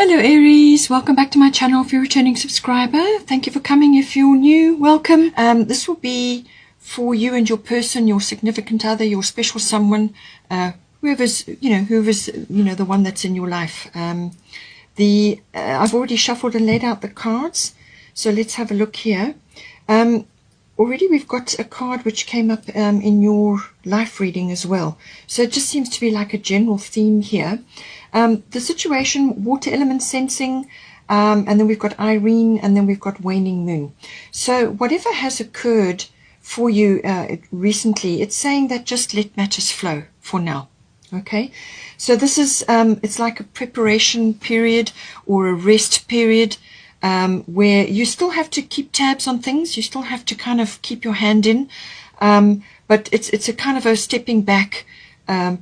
Hello Aries, welcome back to my channel. If you're a returning subscriber, thank you for coming. If you're new, welcome. This will be for you and your person, your significant other, your special someone, whoever's the one that's in your life. I've already shuffled and laid out the cards, so let's have a look here. Already we've got a card which came up in your life reading as well. So it just seems to be like a general theme here. The situation, water element sensing, and then we've got Irene, and then we've got waning moon. So whatever has occurred for you recently, it's saying that just let matters flow for now. Okay, so this is it's like a preparation period or a rest period, where you still have to keep tabs on things. You still have to kind of keep your hand in, but it's a kind of a stepping back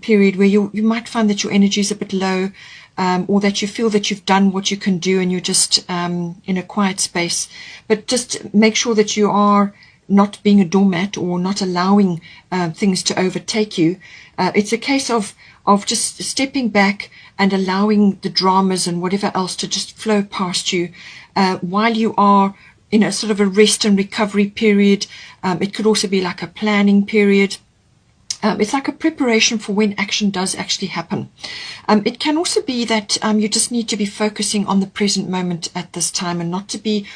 period where you might find that your energy is a bit low, or that you feel that you've done what you can do and you're just in a quiet space. But just make sure that you are not being a doormat or not allowing things to overtake you. It's a case of just stepping back and allowing the dramas and whatever else to just flow past you while you are in a sort of a rest and recovery period. It could also be like a planning period. It's like a preparation for when action does actually happen. It can also be that you just need to be focusing on the present moment at this time and not to be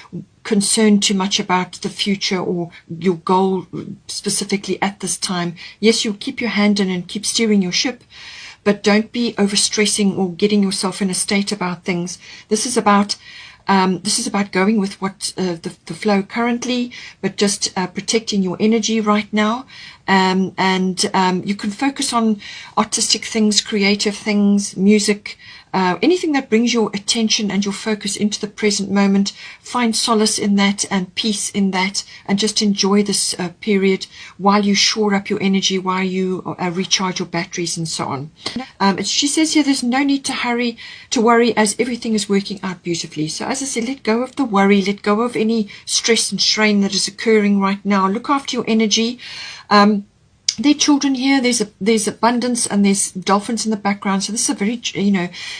concerned too much about the future or your goal specifically at this time. Yes, you'll keep your hand in and keep steering your ship, but don't be overstressing or getting yourself in a state about things. This is about going with what the flow currently, but just protecting your energy right now. And you can focus on artistic things, creative things, music, anything that brings your attention and your focus into the present moment. Find solace in that and peace in that, and just enjoy this period while you shore up your energy, while you recharge your batteries and so on. She says here there's no need to worry as everything is working out beautifully. So as I said, let go of the worry, let go of any stress and strain that is occurring right now. Look after your energy. There are children here, there's abundance, and there's dolphins in the background. So this is a very,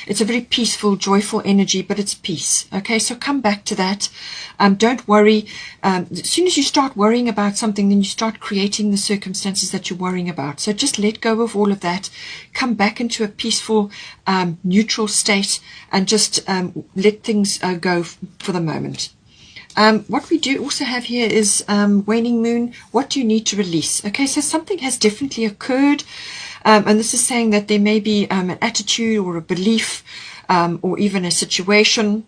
it's a very peaceful, joyful energy, but it's peace. Okay, so come back to that. Don't worry. As soon as you start worrying about something, then you start creating the circumstances that you're worrying about. So just let go of all of that. Come back into a peaceful, neutral state, and just let things go for the moment. What we do also have here is waning moon. What do you need to release? Okay, so something has definitely occurred, and this is saying that there may be an attitude or a belief, or even a situation.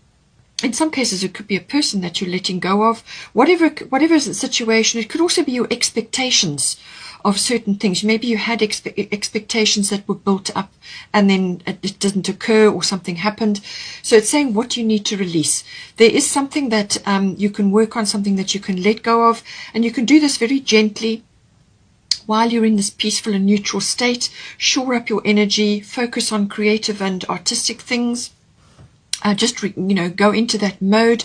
In some cases, it could be a person that you're letting go of. Whatever is the situation, it could also be your expectations of certain things. Maybe you had expectations that were built up and then it didn't occur, or something happened. So it's saying what you need to release. There is something that you can work on, something that you can let go of, and you can do this very gently while you're in this peaceful and neutral state. Shore up your energy, focus on creative and artistic things. Just go into that mode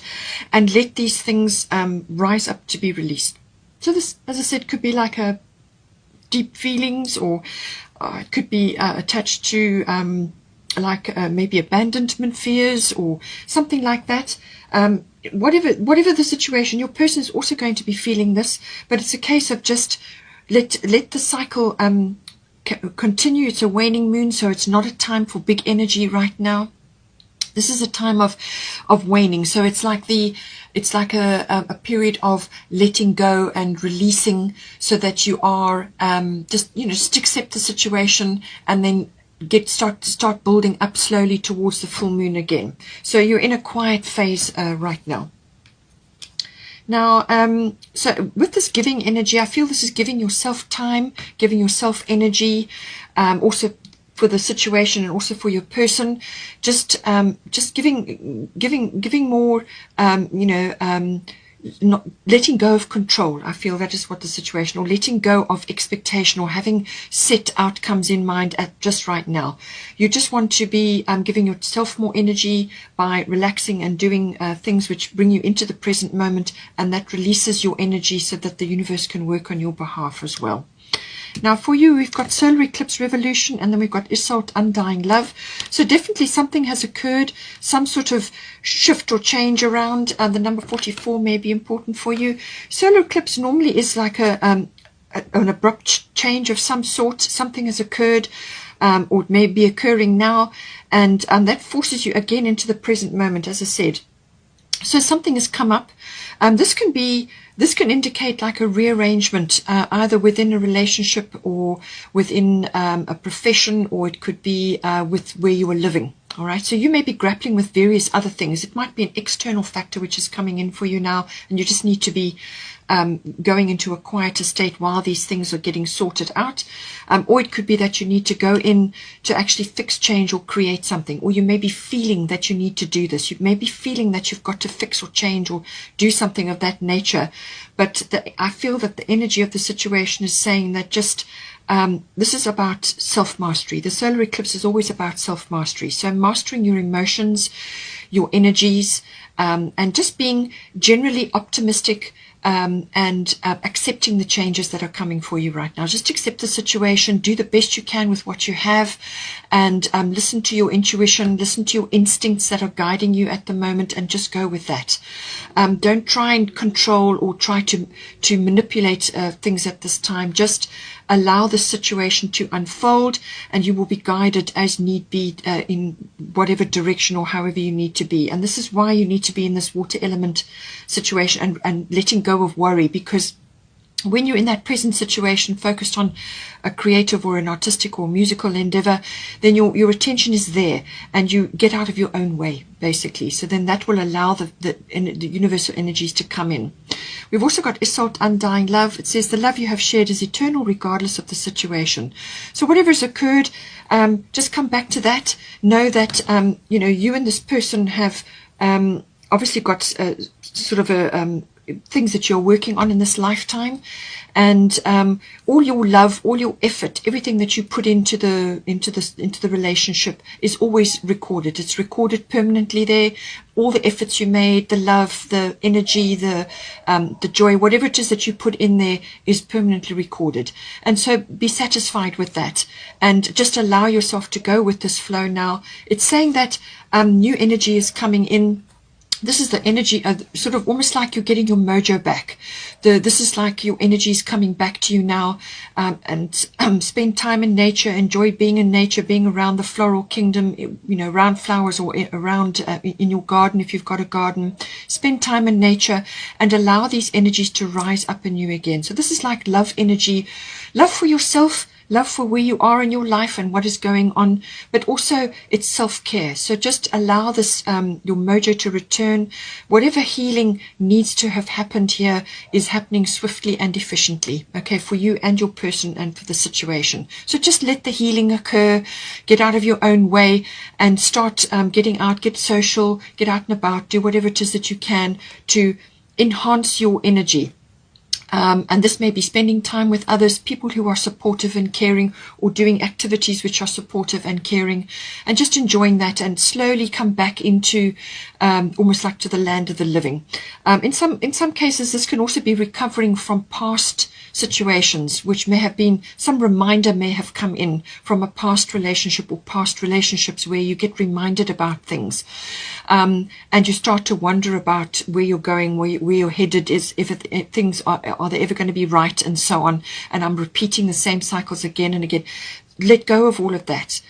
and let these things rise up to be released. So this, as I said, could be like a deep feelings, or it could be attached to maybe abandonment fears or something like that. Whatever the situation, your person is also going to be feeling this, but it's a case of just let the cycle continue. It's a waning moon, so it's not a time for big energy right now. This is a time of waning, so it's like a period of letting go and releasing, so that you are just accept the situation and then start building up slowly towards the full moon again. So you're in a quiet phase right now. Now, so with this giving energy, I feel this is giving yourself time, giving yourself energy, also for the situation and also for your person, just giving more, not letting go of control. I feel that is what the situation, or letting go of expectation, or having set outcomes in mind at just right now. You just want to be giving yourself more energy by relaxing and doing things which bring you into the present moment, and that releases your energy so that the universe can work on your behalf as well. Now for you, we've got solar eclipse revolution, and then we've got Isolde undying love. So definitely something has occurred, some sort of shift or change around. The number 44 may be important for you. Solar eclipse normally is like an abrupt change of some sort. Something has occurred, or it may be occurring now, and that forces you again into the present moment, as I said. So something has come up. This can indicate like a rearrangement, either within a relationship or within a profession, or it could be with where you are living. All right, so you may be grappling with various other things. It might be an external factor which is coming in for you now, and you just need to be going into a quieter state while these things are getting sorted out. Or it could be that you need to go in to actually fix, change, or create something. Or you may be feeling that you need to do this. You may be feeling that you've got to fix or change or do something of that nature. But I feel that the energy of the situation is saying that just this is about self-mastery. The solar eclipse is always about self-mastery. So mastering your emotions, your energies, and just being generally optimistic, and accepting the changes that are coming for you right now. Just accept the situation, do the best you can with what you have, and listen to your intuition, listen to your instincts that are guiding you at the moment, and just go with that. Don't try and control or try to manipulate things at this time. Just allow the situation to unfold, and you will be guided as need be in whatever direction or however you need to be. And this is why you need to be in this water element situation and letting go of worry, because when you're in that present situation focused on a creative or an artistic or musical endeavor, then your attention is there and you get out of your own way, basically. So then that will allow the universal energies to come in. We've also got Isolde undying love. It says the love you have shared is eternal regardless of the situation. So whatever has occurred, just come back to that. Know that you and this person have obviously got sort of a things that you're working on in this lifetime, and all your love, all your effort, everything that you put into the relationship is always recorded. It's recorded permanently there. All the efforts you made, the love, the energy, the joy, whatever it is that you put in there is permanently recorded. And so be satisfied with that and just allow yourself to go with this flow now. It's saying that new energy is coming in. This is the energy, sort of almost like you're getting your mojo back. This is like your energy is coming back to you now, and spend time in nature, enjoy being in nature, being around the floral kingdom, around flowers, or around in your garden if you've got a garden. Spend time in nature and allow these energies to rise up in you again. So this is like love energy, love for yourself, love for where you are in your life and what is going on, but also it's self-care. So just allow this your mojo to return. Whatever healing needs to have happened here is happening swiftly and efficiently, okay, for you and your person and for the situation. So just let the healing occur, get out of your own way, and start getting out, get social, get out and about, do whatever it is that you can to enhance your energy. And this may be spending time with others, people who are supportive and caring, or doing activities which are supportive and caring, and just enjoying that and slowly come back into almost like to the land of the living. In some cases, this can also be recovering from past situations, which may have been, some reminder may have come in from a past relationship or past relationships where you get reminded about things. And you start to wonder about where you're going, where you're headed, if things are they ever going to be right, and so on. And I'm repeating the same cycles again and again. Let go of all of that.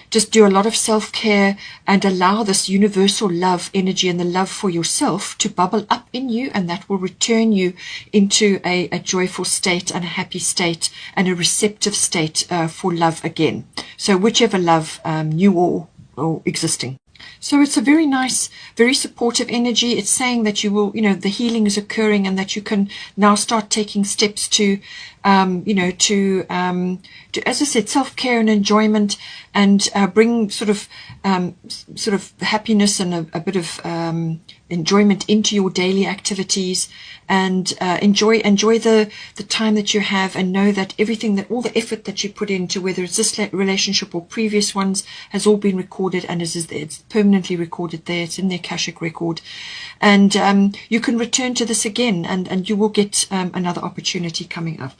Just do a lot of self-care and allow this universal love energy and the love for yourself to bubble up in you, and that will return you into a joyful state and a happy state and a receptive state for love again. So whichever love, new or existing. So it's a very nice, very supportive energy. It's saying that you will, the healing is occurring, and that you can now start taking steps to, to, as I said, self-care and enjoyment, and bring sort of happiness and a bit of enjoyment into your daily activities, and enjoy the time that you have, and know that everything, that all the effort that you put into, whether it's this relationship or previous ones, has all been recorded, and it's permanently recorded there. It's in the Akashic record, and you can return to this again, and you will get another opportunity coming up.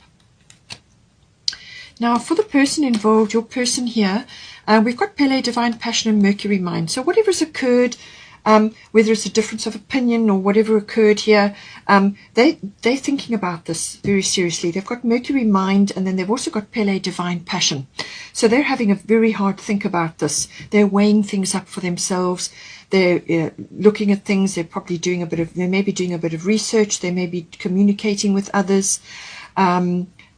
Now, for the person involved, your person here, we've got Pele, Divine Passion, and Mercury Mind. So whatever has occurred, whether it's a difference of opinion or whatever occurred here, they're thinking about this very seriously. They've got Mercury Mind, and then they've also got Pele, Divine Passion. So they're having a very hard think about this. They're weighing things up for themselves. They're looking at things. They're probably doing they may be doing a bit of research. They may be communicating with others.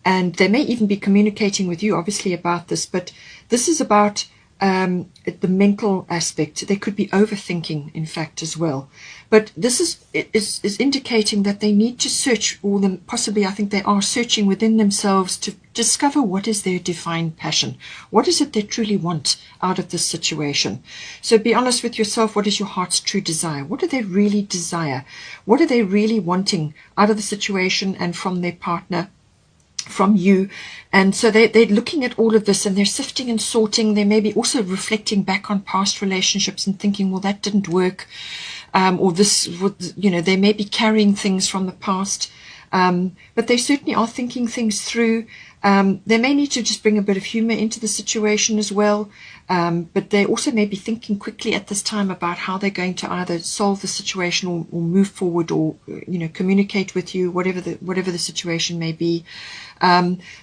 And they may even be communicating with you, obviously, about this. But this is about the mental aspect. They could be overthinking, in fact, as well. But this is indicating that they need to search, or possibly I think they are searching within themselves to discover what is their divine passion. What is it they truly want out of this situation? So be honest with yourself. What is your heart's true desire? What do they really desire? What are they really wanting out of the situation and from their partner, from you? And so they're looking at all of this, and they're sifting and sorting. They may be also reflecting back on past relationships and thinking, well, that didn't work, or this would, they may be carrying things from the past, but they certainly are thinking things through. They may need to just bring a bit of humor into the situation as well, but they also may be thinking quickly at this time about how they're going to either solve the situation or move forward, or communicate with you, whatever the situation may be.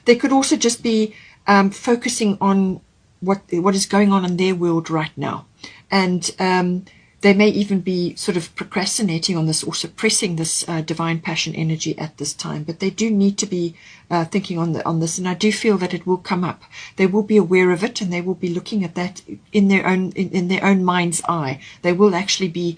They could also just be focusing on what is going on in their world right now, and they may even be sort of procrastinating on this or suppressing this divine passion energy at this time. But they do need to be thinking on this, and I do feel that it will come up. They will be aware of it, and they will be looking at that in their own mind's eye. They will actually be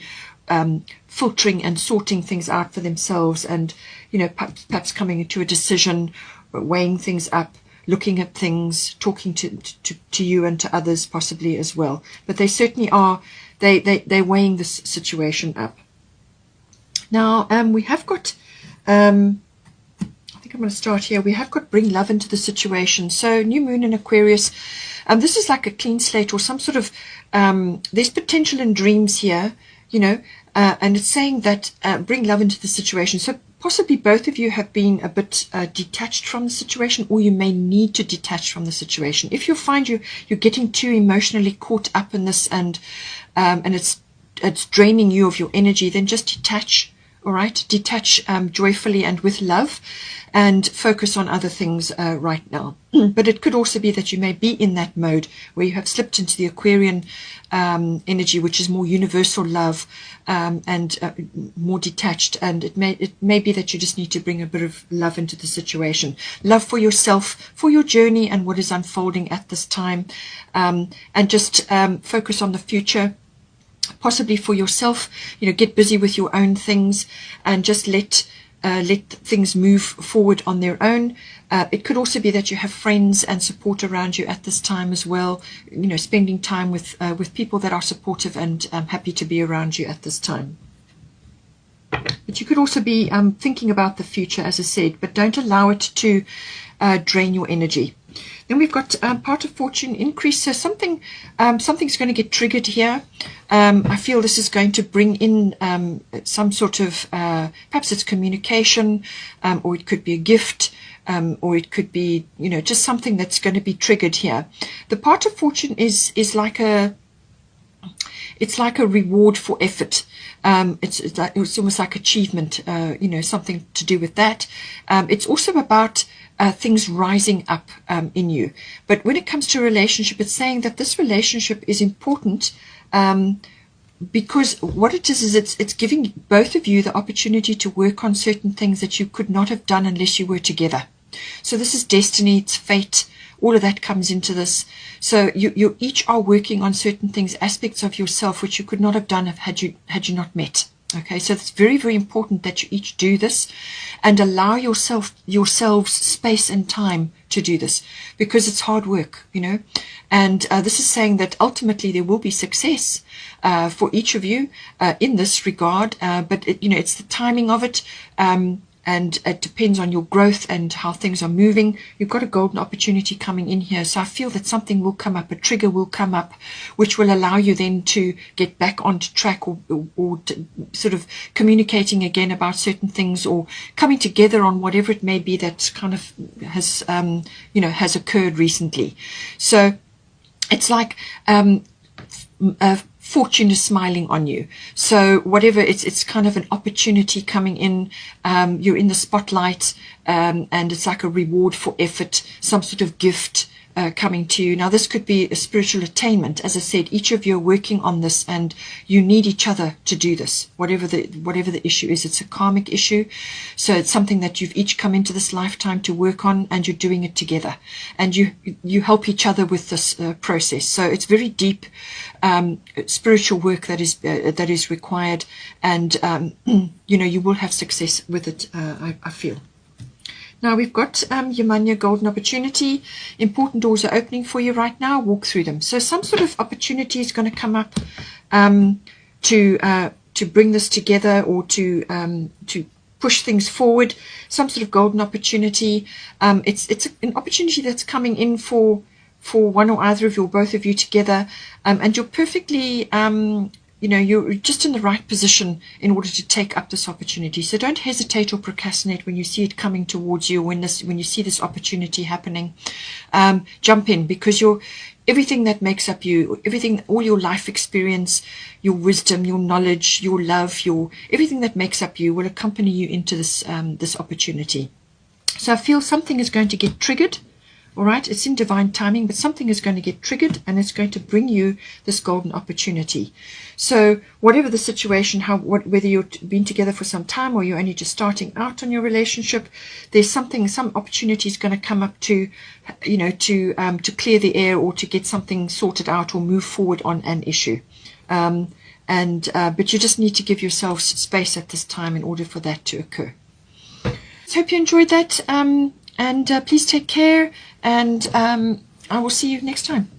filtering and sorting things out for themselves, and perhaps coming to a decision, weighing things up, looking at things, talking to you and to others possibly as well. But they certainly are. They're weighing this situation up. Now, we have got, I think I'm going to start here. We have got bring love into the situation. So new moon in Aquarius. This is like a clean slate, or some sort of, there's potential in dreams here, and it's saying that bring love into the situation. So possibly both of you have been a bit detached from the situation, or you may need to detach from the situation. If you find you're getting too emotionally caught up in this, and it's draining you of your energy, then just detach. All right, detach joyfully and with love, and focus on other things right now. But it could also be that you may be in that mode where you have slipped into the Aquarian energy, which is more universal love, and more detached. And it may be that you just need to bring a bit of love into the situation, love for yourself, for your journey, and what is unfolding at this time, and just focus on the future. Possibly for yourself, get busy with your own things, and just let things move forward on their own. It could also be that you have friends and support around you at this time as well. Spending time with people that are supportive and happy to be around you at this time. But you could also be thinking about the future, as I said, but don't allow it to drain your energy. Then we've got part of fortune increase. So something's going to get triggered here. I feel this is going to bring in some sort of, perhaps it's communication, or it could be a gift, or it could be, just something that's going to be triggered here. The part of fortune is like a reward for effort. It's almost like achievement, something to do with that. It's also about things rising up in you. But when it comes to a relationship, it's saying that this relationship is important, because what it is it's giving both of you the opportunity to work on certain things that you could not have done unless you were together. So this is destiny, it's fate. All of that comes into this. So you each are working on certain things, aspects of yourself which you could not have done had you not met. Okay, so it's very, very important that you each do this, and allow yourselves space and time to do this, because it's hard work, And this is saying that ultimately there will be success for each of you in this regard, but it's the timing of it. And and it depends on your growth and how things are moving. You've got a golden opportunity coming in here. So I feel that something will come up, a trigger will come up, which will allow you then to get back onto track, or sort of communicating again about certain things, or coming together on whatever it may be that kind of has, has occurred recently. So it's like fortune is smiling on you. So whatever, it's kind of an opportunity coming in. You're in the spotlight, and it's like a reward for effort, some sort of gift coming to you. Now this could be a spiritual attainment. As I said, each of you are working on this, and you need each other to do this, whatever the issue is. It's a karmic issue, so it's something that you've each come into this lifetime to work on, and you're doing it together, and you help each other with this process. So it's very deep spiritual work that is required, and you will have success with it, I feel. Now we've got your money, golden opportunity. Important doors are opening for you right now. Walk through them. So some sort of opportunity is going to come up to bring this together, or to push things forward. Some sort of golden opportunity. It's an opportunity that's coming in for one or either of you, or both of you together, and you're perfectly you're just in the right position in order to take up this opportunity. So don't hesitate or procrastinate when you see it coming towards you, when you see this opportunity happening. Jump in, because everything that makes up you, all your life experience, your wisdom, your knowledge, your love, everything that makes up you will accompany you into this opportunity. So I feel something is going to get triggered. All right, it's in divine timing, but something is going to get triggered, and it's going to bring you this golden opportunity. So whatever the situation, whether you've been together for some time, or you're only just starting out on your relationship, there's some opportunity is going to come up to clear the air, or to get something sorted out, or move forward on an issue. But you just need to give yourselves space at this time in order for that to occur. So hope you enjoyed that. And please take care, and I will see you next time.